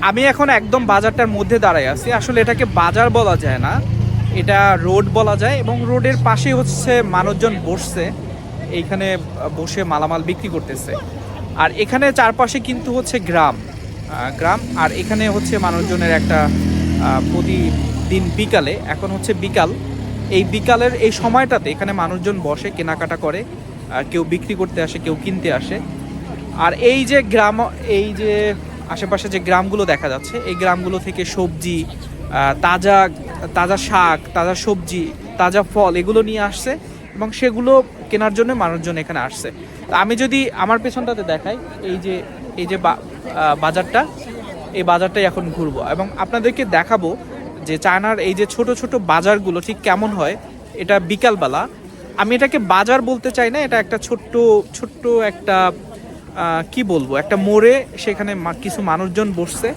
আমি এখন একদম বাজারটার মধ্যে দাঁড়ায় আছি। আসলে এটাকে বাজার বলা যায় না, এটা রোড বলা যায়। এবং রোডের পাশে হচ্ছে মানুষজন বসছে, এইখানে বসে মালামাল বিক্রি করতেছে। আর এখানে চারপাশে কিন্তু হচ্ছে গ্রাম, গ্রাম। আর এখানে হচ্ছে মানুষজনের একটা প্রতিদিন বিকালে, এখন হচ্ছে বিকাল, এই বিকালের এই সময়টাতে এখানে মানুষজন বসে কেনাকাটা করে, কেউ বিক্রি করতে আসে, কেউ কিনতে আসে। আর এই যে গ্রাম, এই যে আশেপাশে যে গ্রামগুলো দেখা যাচ্ছে, এই গ্রামগুলো থেকে সবজি, তাজা তাজা শাক, তাজা সবজি, তাজা ফল এগুলো নিয়ে আসছে এবং সেগুলো কেনার জন্য মানুষজন এখানে আসছে। তা আমি যদি আমার পেছনটাতে দেখাই, এই যে বাজারটা, এই বাজারটাই এখন ঘুরবো এবং আপনাদেরকে দেখাবো যে চায়নার এই যে ছোট ছোট বাজারগুলো ঠিক কেমন হয়। এটা বিকালবেলা, আমি এটাকে বাজার বলতে চাই না, এটা একটা ছোট্ট ছোট্ট একটা কি বলবো, একটা মোড়ে, সেখানে কিছু মানুষজন বসছে।